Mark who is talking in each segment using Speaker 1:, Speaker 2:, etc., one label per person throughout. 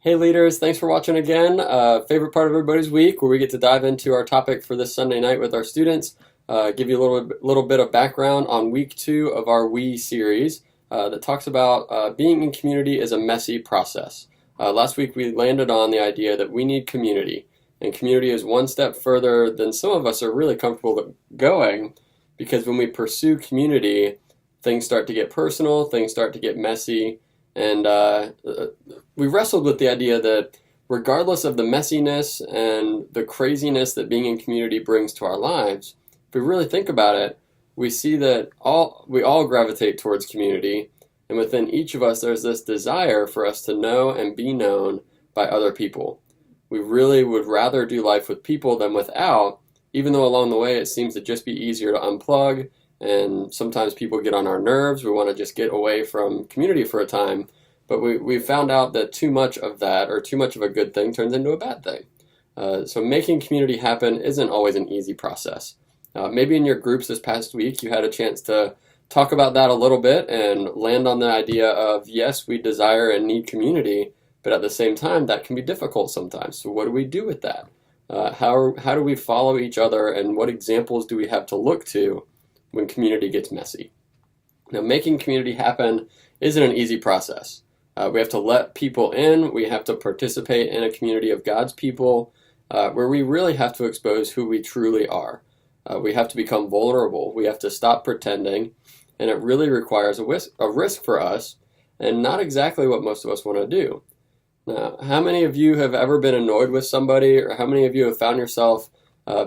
Speaker 1: Hey leaders, thanks for watching again. Favorite part of everybody's week where we get to dive into our topic for this Sunday night with our students. Give you a little bit of background on week 2 of our We series that talks about being in community is a messy process. Last week we landed on the idea that we need community, and community is one step further than some of us are really comfortable going, because when we pursue community, things start to get personal, things start to get messy, and we wrestled with the idea that regardless of the messiness and the craziness that being in community brings to our lives, if we really think about it, we see that we all gravitate towards community, and within each of us there's this desire for us to know and be known by other people. We really would rather do life with people than without, even though along the way it seems to just be easier to unplug, and sometimes people get on our nerves. We want to just get away from community for a time. But we found out that too much of that, or too much of a good thing, turns into a bad thing. So making community happen isn't always an easy process. Maybe in your groups this past week you had a chance to talk about that a little bit and land on the idea of, yes, we desire and need community, but at the same time that can be difficult sometimes. So what do we do with that? How do we follow each other, and what examples do we have to look to when community gets messy? Now, making community happen isn't an easy process. We have to let people in. We have to participate in a community of God's people where we really have to expose who we truly are. We have to become vulnerable. We have to stop pretending, and it really requires a risk for us, and not exactly what most of us want to do. Now, how many of you have ever been annoyed with somebody, or how many of you have found yourself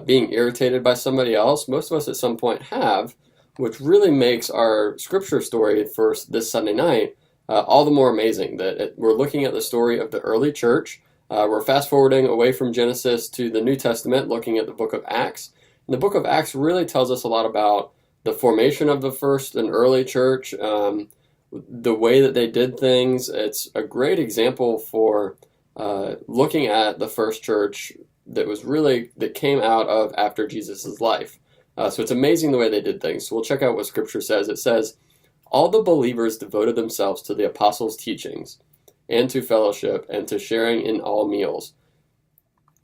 Speaker 1: being irritated by somebody else? Most of us at some point have, which really makes our scripture story for this Sunday night all the more amazing. That we're looking at the story of the early church. We're fast forwarding away from Genesis to the New Testament, looking at the book of Acts. And the book of Acts really tells us a lot about the formation of the first and early church, the way that they did things. It's a great example for looking at the first church that came out of after Jesus' life. So it's amazing the way they did things. So we'll check out what Scripture says. It says, "All the believers devoted themselves to the apostles' teachings, and to fellowship, and to sharing in all meals,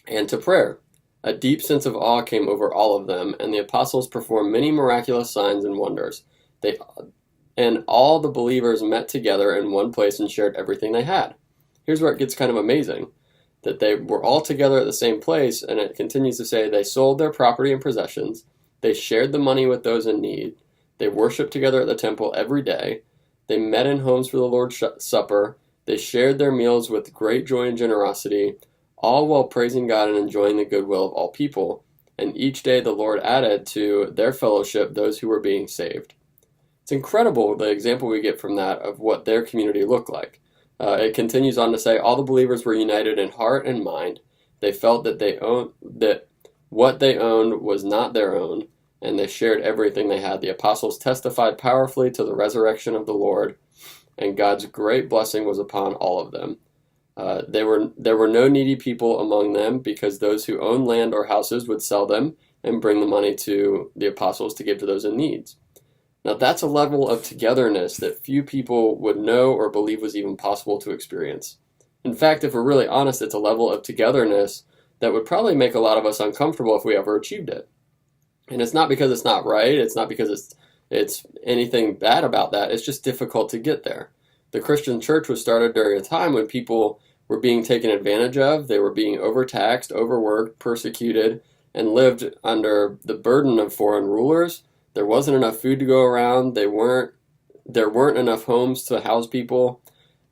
Speaker 1: and to prayer. A deep sense of awe came over all of them, and the apostles performed many miraculous signs and wonders. And all the believers met together in one place and shared everything they had." Here's where it gets kind of amazing, that they were all together at the same place, and it continues to say they sold their property and possessions, they shared the money with those in need, they worshiped together at the temple every day, they met in homes for the Lord's Supper, they shared their meals with great joy and generosity, all while praising God and enjoying the goodwill of all people. And each day the Lord added to their fellowship those who were being saved. It's incredible the example we get from that of what their community looked like. It continues on to say, all the believers were united in heart and mind. They felt that what they owned was not their own, and they shared everything they had. The apostles testified powerfully to the resurrection of the Lord, and God's great blessing was upon all of them. There were no needy people among them, because those who owned land or houses would sell them and bring the money to the apostles to give to those in need. Now that's a level of togetherness that few people would know or believe was even possible to experience. In fact, if we're really honest, it's a level of togetherness that would probably make a lot of us uncomfortable if we ever achieved it. And it's not because it's not right, it's not because it's anything bad about that, it's just difficult to get there. The Christian church was started during a time when people were being taken advantage of, they were being overtaxed, overworked, persecuted, and lived under the burden of foreign rulers. There wasn't enough food to go around, there weren't enough homes to house people,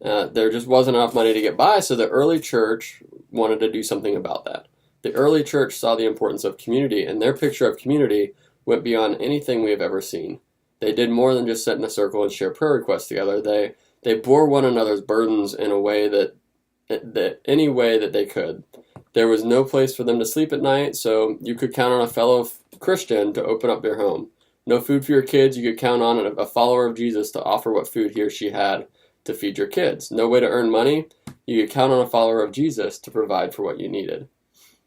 Speaker 1: there just wasn't enough money to get by, so the early church wanted to do something about that. The early church saw the importance of community, and their picture of community went beyond anything we have ever seen. They did more than just sit in a circle and share prayer requests together. They bore one another's burdens in a way that any way that they could. There was no place for them to sleep at night, so you could count on a fellow Christian to open up their home. No food for your kids, you could count on a follower of Jesus to offer what food he or she had to feed your kids. No way to earn money, you could count on a follower of Jesus to provide for what you needed.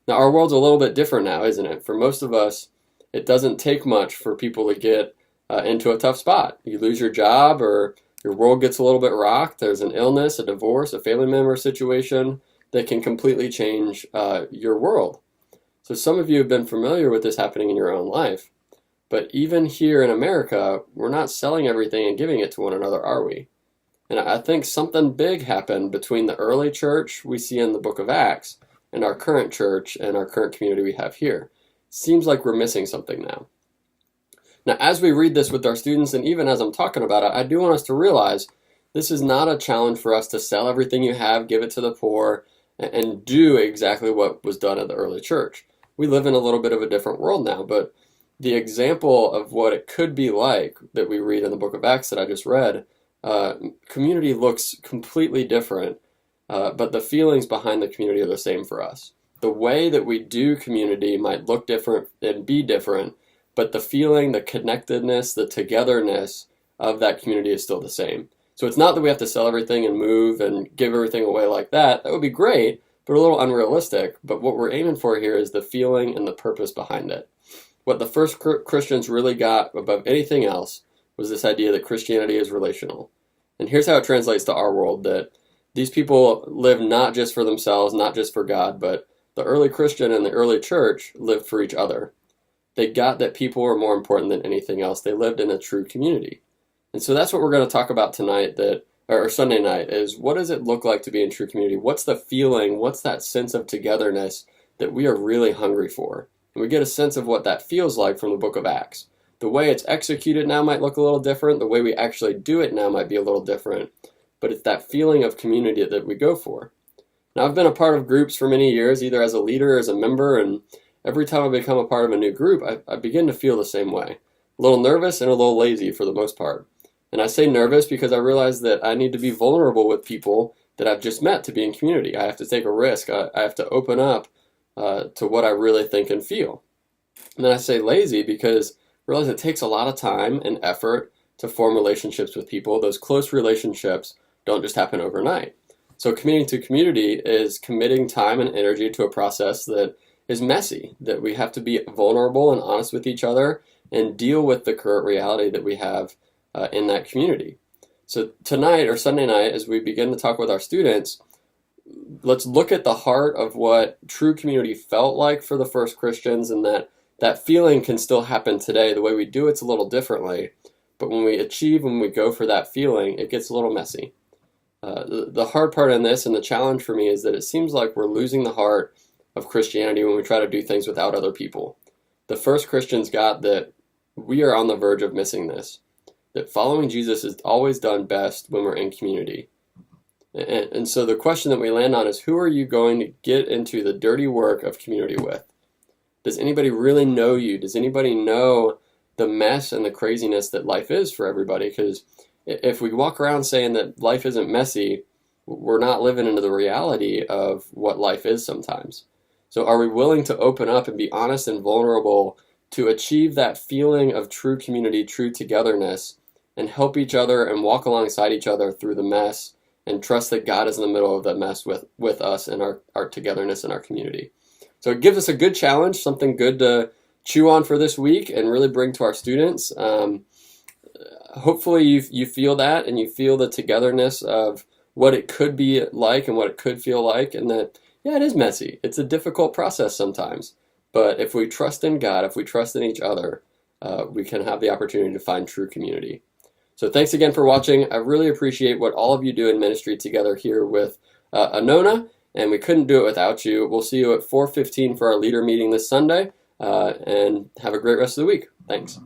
Speaker 1: Now, our world's a little bit different now, isn't it? For most of us, it doesn't take much for people to get into a tough spot. You lose your job, or Your world gets a little bit rocked. There's an illness, a divorce, a family member situation that can completely change your world. So some of you have been familiar with this happening in your own life. But even here in America, we're not selling everything and giving it to one another, are we? And I think something big happened between the early church we see in the book of Acts and our current church and our current community we have here. Seems like we're missing something now. Now, as we read this with our students, and even as I'm talking about it, I do want us to realize this is not a challenge for us to sell everything you have, give it to the poor, and do exactly what was done at the early church. We live in a little bit of a different world now, but the example of what it could be like that we read in the book of Acts that I just read, community looks completely different, but the feelings behind the community are the same for us. The way that we do community might look different and be different, but the feeling, the connectedness, the togetherness of that community is still the same. So it's not that we have to sell everything and move and give everything away like that. That would be great, but a little unrealistic. But what we're aiming for here is the feeling and the purpose behind it. What the first Christians really got above anything else was this idea that Christianity is relational. And here's how it translates to our world, that these people live not just for themselves, not just for God, but the early Christian and the early church lived for each other. They got that people were more important than anything else. They lived in a true community. And so that's what we're going to talk about tonight, or Sunday night, is what does it look like to be in true community? What's the feeling? What's that sense of togetherness that we are really hungry for? And we get a sense of what that feels like from the book of Acts. The way it's executed now might look a little different. The way we actually do it now might be a little different. But it's that feeling of community that we go for. Now, I've been a part of groups for many years, either as a leader or as a member, and every time I become a part of a new group, I begin to feel the same way. A little nervous and a little lazy for the most part. And I say nervous because I realize that I need to be vulnerable with people that I've just met to be in community. I have to take a risk. I have to open up to what I really think and feel. And then I say lazy because I realize it takes a lot of time and effort to form relationships with people. Those close relationships don't just happen overnight. So committing to community is committing time and energy to a process that is messy, that we have to be vulnerable and honest with each other and deal with the current reality that we have in that community. So tonight or Sunday night, as we begin to talk with our students, let's look at the heart of what true community felt like for the first Christians, and that feeling can still happen today. The way we do it's a little differently, but when we go for that feeling, it gets a little messy. The hard part in this and the challenge for me is that it seems like we're losing the heart of Christianity when we try to do things without other people. The first Christians got that we are on the verge of missing this, that following Jesus is always done best when we're in community. And so the question that we land on is, who are you going to get into the dirty work of community with? Does anybody really know you? Does anybody know the mess and the craziness that life is for everybody? Because if we walk around saying that life isn't messy, we're not living into the reality of what life is sometimes. So are we willing to open up and be honest and vulnerable to achieve that feeling of true community, true togetherness, and help each other and walk alongside each other through the mess and trust that God is in the middle of that mess with us and our togetherness in our community? So it gives us a good challenge, something good to chew on for this week and really bring to our students. Hopefully you feel that, and you feel the togetherness of what it could be like and what it could feel like, and that, yeah, it is messy. It's a difficult process sometimes. But if we trust in God, if we trust in each other, we can have the opportunity to find true community. So thanks again for watching. I really appreciate what all of you do in ministry together here with Anona, and we couldn't do it without you. We'll see you at 4:15 for our leader meeting this Sunday, and have a great rest of the week. Thanks.